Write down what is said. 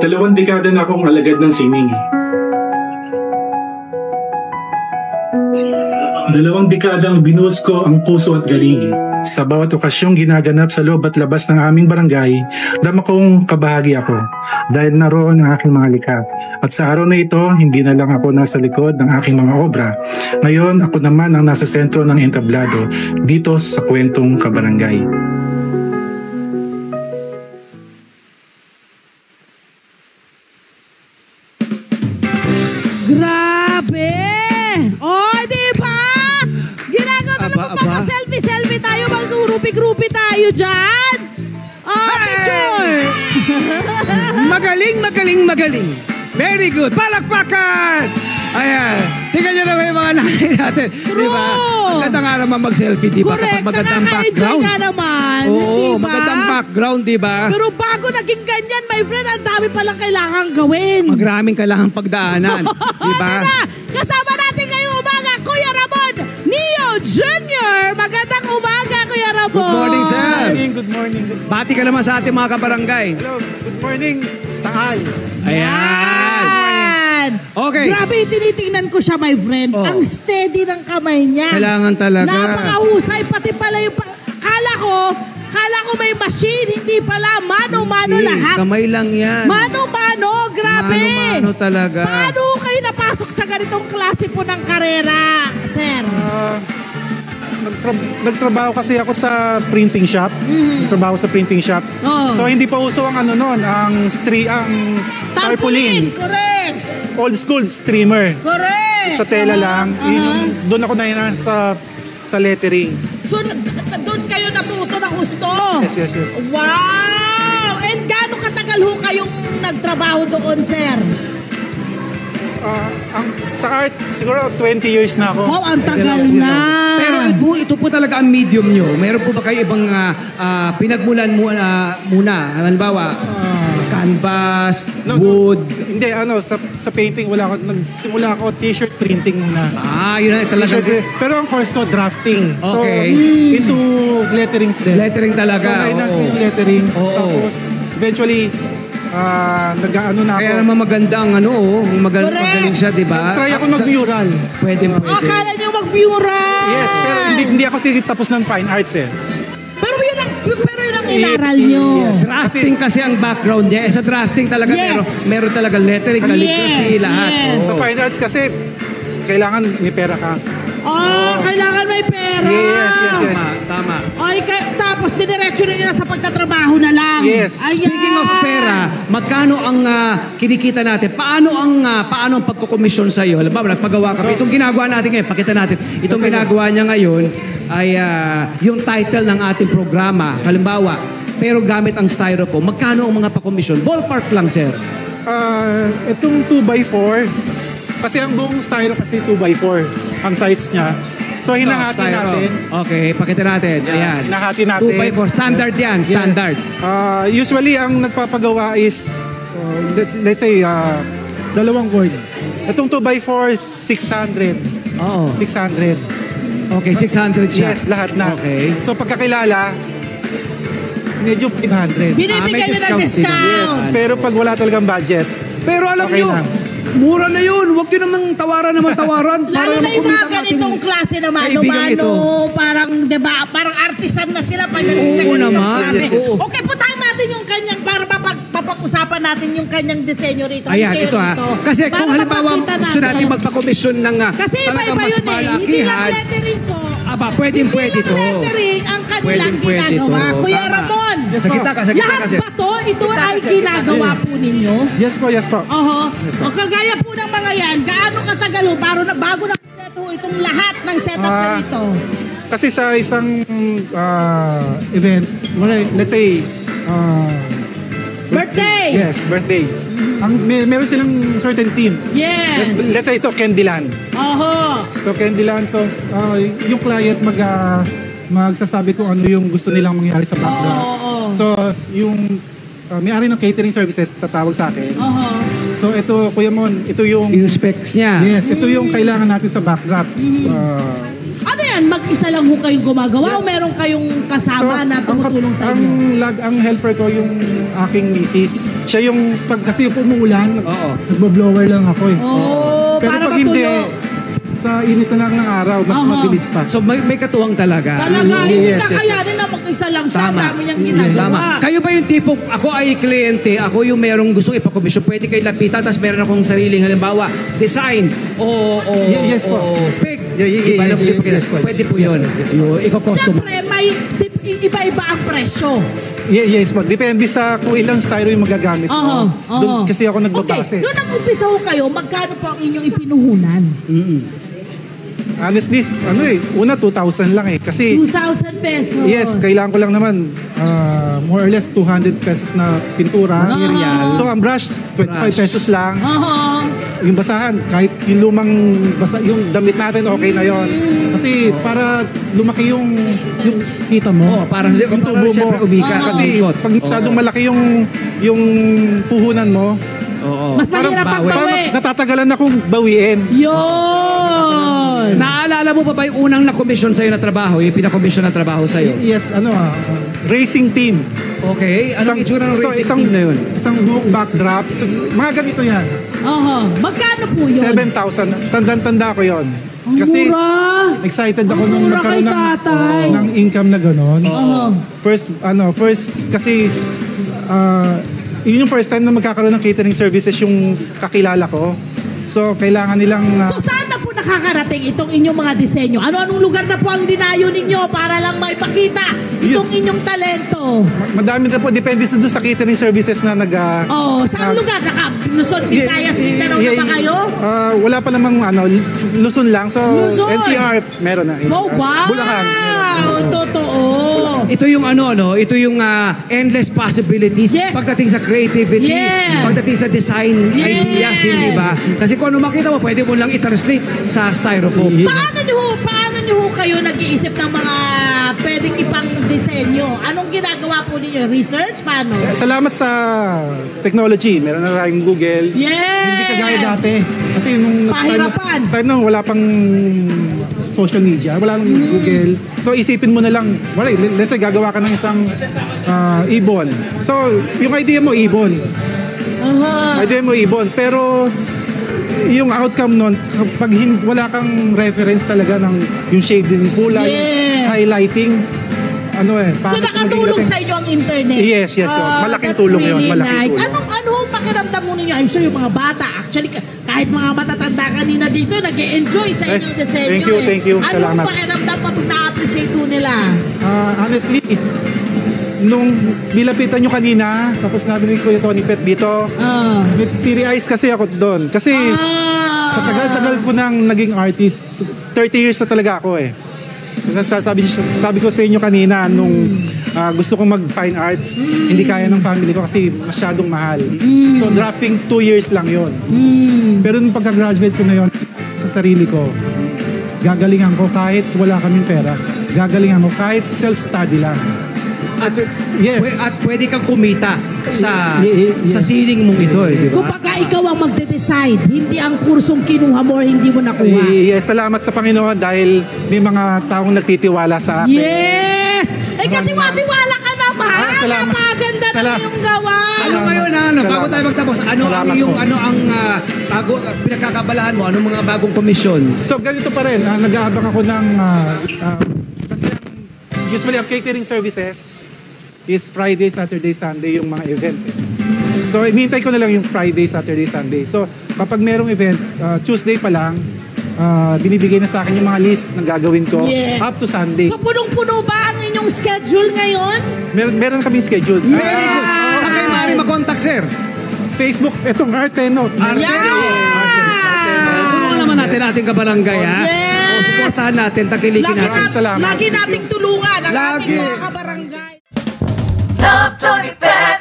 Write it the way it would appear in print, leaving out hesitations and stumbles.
Dalawang dekada na akong alagad ng sining. 2 dekada ang binuhos ko ang puso at galing. Sa bawat okasyong ginaganap sa loob at labas ng aming barangay, dama kong kabahagi ako dahil naroon ang aking mga likha. At sa araw na ito, hindi na lang ako nasa likod ng aking mga obra. Ngayon, ako naman ang nasa sentro ng entablado dito sa kwentong kabarangay. Grabe! Oh, di ba? Ginagawa na po selfie tayo, mag-grupi tayo dyan. Oh, picture! Magaling. Very good. Palakpakan! Ayan. Tingnan nyo naman yung mga nanay natin. True! Diba? Maganda nga naman mag-selfie, diba? Correct. Kapag magandang background. Nga naman. Oo, diba? magandang background, diba? Pero bago naging ganyan, my friend, ang dami palang kailangan gawin. Maraming kailangang pagdaanan. Diba? Kasama natin ngayong umaga, Kuya Ramon Neo Jr. Magandang umaga, Kuya Ramon. Good morning, sir. Good morning. Bati ka naman sa ating mga kabarangay. Hello, good morning. Tanghal. Ayan. Okay. Grabe, tinitingnan ko siya, my friend. Oh. Ang steady ng kamay niya. Kailangan talaga. Napakahusay, pati pala yung... Kala ko may machine, hindi pala. Mano-mano lahat. Kamay lang yan. Mano-mano, grabe. Mano-mano talaga. Paano kayo napasok sa ganitong klase po ng karera, sir? Nagtrabaho kasi ako sa printing shop. Nagtrabaho sa printing shop. Oh. So hindi pa uso ang ang tarpaulin. Correct. Old school streamer. Correct. Sa tela lang. Doon ako na sa lettering. So, doon kayo natuto ng gusto? Yes. Wow! And gaano katagal ho kayong nagtrabaho doon, sir? Sa art, siguro 20 years na ako. Wow, ang tagal na. Pero ito po talaga ang medium nyo. Meron po ba kayo ibang pinagmulan muna? Halimbawa, canvas, wood. Hindi, sa painting wala ako. Nagsimula ako t-shirt printing muna. Yun na talaga. Pero ang course ko, drafting. Okay. So, into letterings din. Lettering talaga. So, na-enhance yung letterings. Oo. Tapos, eventually, nag-ano na ako. Kaya naman maganda ang magaling siya, di ba? Try ako mag-mural. Pwede. Akala niyo mag-mural. Yes, pero hindi ako tapos ng fine arts eh. Pero yun ang inaral niyo. Yes. Drafting kasi ang background niya. Sa drafting talaga meron talaga lettering, calligraphy, lahat. Yes. Sa fine arts kasi, kailangan may pera ka. Kailangan may pera. Yes. Tama. Tapos diniretso na nila sa pagtatrabaho na lang. Yes. Ayan. Speaking of pera, magkano ang kinikita natin? Paano ang pagkukomisyon sa iyo? Halimbawa, nagpagawa kami. Itong ginagawa natin ngayon, pakita natin. Itong ginagawa niya ngayon ay yung title ng ating programa. Halimbawa, pero gamit ang styrofoam. Magkano ang mga pakomisyon? Ballpark lang, sir. Itong 2x4, kasi ang buong styro kasi 2x4 ang size niya. So, hinahati natin. Okay, pakita natin. Ayan. Hinahati natin. 2x4. Standard yan. Standard. Usually, ang nagpapagawa is, let's say, dalawang board. Itong 2x4 is 600. Oo. 600. Okay, 600 siya. Yes, lahat na. Okay. So, pagkakilala, medyo 500. Binibigyan nyo ng Yes, discount. pero pag wala talagang budget, Pero alam okay nyo, lang. mura na yun. Huwag nyo namang tawaran. Lalo na yung mga ganitong klase na kaibigan ito. parang, diba, parang artisan na sila pagdating sa Oo ganitong naman. klase. Oo. Okay, puntahan natin yung kanyang, para papag-usapan natin yung kanyang disenyo rito. Ayan, ito Kasi Para kung halimbawa mapakita gusto natin magpakomisyon ng kasi talagang iba-iba mas yun eh. Hindi lang malakihan. lettering po. Pwede to. Lettering ang kanilang Pwede ginagawa. to. Kuya Tama. Ramon, Sa kita ka. lahat ba to? Ito ay ginagawa po ninyo? yes po. O kagaya po ng mga yan, gaano katagal ho, bago na itong lahat ng setup na ito? Kasi sa isang event, let's say, Birthday! yes, birthday. Meron silang certain team. Yes! Let's say ito, Candyland. So Candyland, so yung client magsasabi kung ano yung gusto nilang mangyari sa background. So yung may-ari ng catering services tatawag sa akin. So ito, Kuya Mon, ito yung specs niya. Yes, ito yung kailangan natin sa backdrop. Ano yan? Mag-isa lang ho kayong gumagawa o meron kayong kasama na tumutulong sa inyo? Ang helper ko yung aking misis. Siya yung, kasi umuulan, nagbo-blower lang ako eh. Pero para pag hindi, matuyo. sa init na lang ng araw, mas mabilis pa. So may katuwang talaga. Talaga, hindi Yes, kakayanin na mag-isa lang siya. Tama. Dami niyang ginagawa. Tama. Kayo ba yung tipong, ako ay kliyente, ako yung merong gustong ipakomisyon, pwede kayo lapitan, tapos meron akong sariling halimbawa, design, Yes po. spec. Yes po. Pwede po yun. Iko-custom. Siyempre, may iba-iba ang presyo. Yes po. Depende sa kung ilang styro yung magagamit mo. Doon kasi ako nagbabase. Okay, nung nag-umpisa ho kayo, magkano po ang inyong ipinuhunan? Honestly, una 2,000 lang eh. Kasi, 2,000 pesos. yes, kailangan ko lang naman more or less 200 pesos na pintura. Material. So, ang brush, 25 pesos lang. Yung basahan, kahit yung lumang yung damit natin, okay na yon. Kasi para lumaki yung kita mo. Parang yung tubo mo. siyempre umika. Kasi pag masyadong malaki yung puhunan mo, Mas mahirap ang parang bawi. natatagalan akong bawiin. Yun! Naalala mo pa ba yung unang na-commission sa'yo na trabaho? Yung pinakomisyon na trabaho sa'yo? Yes, racing team. Okay. Anong itsura ng racing isang, team na yun? Isang buhok backdrop. So, mga ganito yan. Magkano po yun? 7,000. Tandang-tanda ko yon. Ang Kasi mura. excited ako Ang nung mura magkaroon kay tatay. ng income na gano'n. First kasi yun yung first time na magkakaroon ng catering services yung kakilala ko. So, kailangan nilang... So, saan na po nakakarating itong inyong mga disenyo? Ano-anong lugar na po ang dinayo ninyo para lang maipakita itong inyong talento? Madami na po. Depende doon sa catering services na saan lugar? Luzon, Visayas, Mindanao na ba kayo? Wala pa namang Luzon lang. So, Luzon. NCR, meron na. NCR. Oh, wow! Bulacan. Totoo. Ito yung ito yung endless possibilities Yes. pagdating sa creativity, Yeah. pagdating sa design Yes. ideas, hindi ba? Kasi kung ano makita mo, pwede mo lang i-translate sa styrofoam. Paano niyo ho kayo nag-iisip ng mga pwedeng ipang disenyo? Anong ginagawa po ninyo? Research? Paano? Salamat sa technology. Meron na tayong Google. Yes! Hindi kagaya dati. Kasi nung Pahirapan. time nung wala pang social media, wala nang Google. So isipin mo na lang, let's say gagawa ka ng isang ibon. So yung idea mo ibon. Idea mo ibon. Pero yung outcome nun, pag wala kang reference talaga ng yung shading ng kulay, highlighting, So nakatulong sa inyo ang internet? Yes. Malaking tulong yun. Really Malaking nice. tulong. Anong pakiramdam mo ninyo? I'm sure yung mga bata, actually, kahit mga matatanda kanina dito, nag-e-enjoy sa Yes. inyong disenyo. Thank you. Anong Salamat. pakiramdam pag na-appreciate po nila? Honestly, nung nilapitan nyo kanina, tapos namin ni Kuya Tony Pet dito, may teary eyes kasi ako doon. Kasi sa tagal-tagal ko nang naging artist, 30 years na talaga ako eh. Sabi ko sa inyo kanina, nung gusto kong mag-fine arts, hindi kaya ng family ko kasi masyadong mahal. So drafting 2 years lang yon. Pero nung pagka-graduate ko na yon, sa sarili ko, gagalingan ko kahit wala kaming pera. Gagalingan ko kahit self-study lang. At pwede kang kumita sa siling mong ito, di ba? Kumbaga ikaw ang magde-decide, hindi ang kursong kinuha mo or hindi mo nakuha. Yes, salamat sa Panginoon dahil may mga taong nagtitiwala sa akin. Yes! Katiwa-tiwala ka naman! Salamat. Napakaganda na yung gawa! Ano ngayon, bago tayo magtapos, bago pinagkakabalahan mo, anong mga bagong komisyon? So ganito pa rin, nag-aabang ako ng kasi usually ang catering services is Friday, Saturday, Sunday yung mga event. So hinihintay ko na lang yung Friday, Saturday, Sunday. So kapag merong event, Tuesday pa lang, binibigay na sa akin yung mga list ng gagawin ko up to Sunday. So punong-puno ba ang inyong schedule ngayon? Meron kaming schedule. Saan kayo maaari mag-contact, sir? Facebook, etong Arteno. Tulungan naman natin ating kabarangay, ha? Yes! Suportahan natin, takilikin natin. Salamat. Lagi nating tulungan ang ating Lagi. mga kabarangay. Love Tony Pet.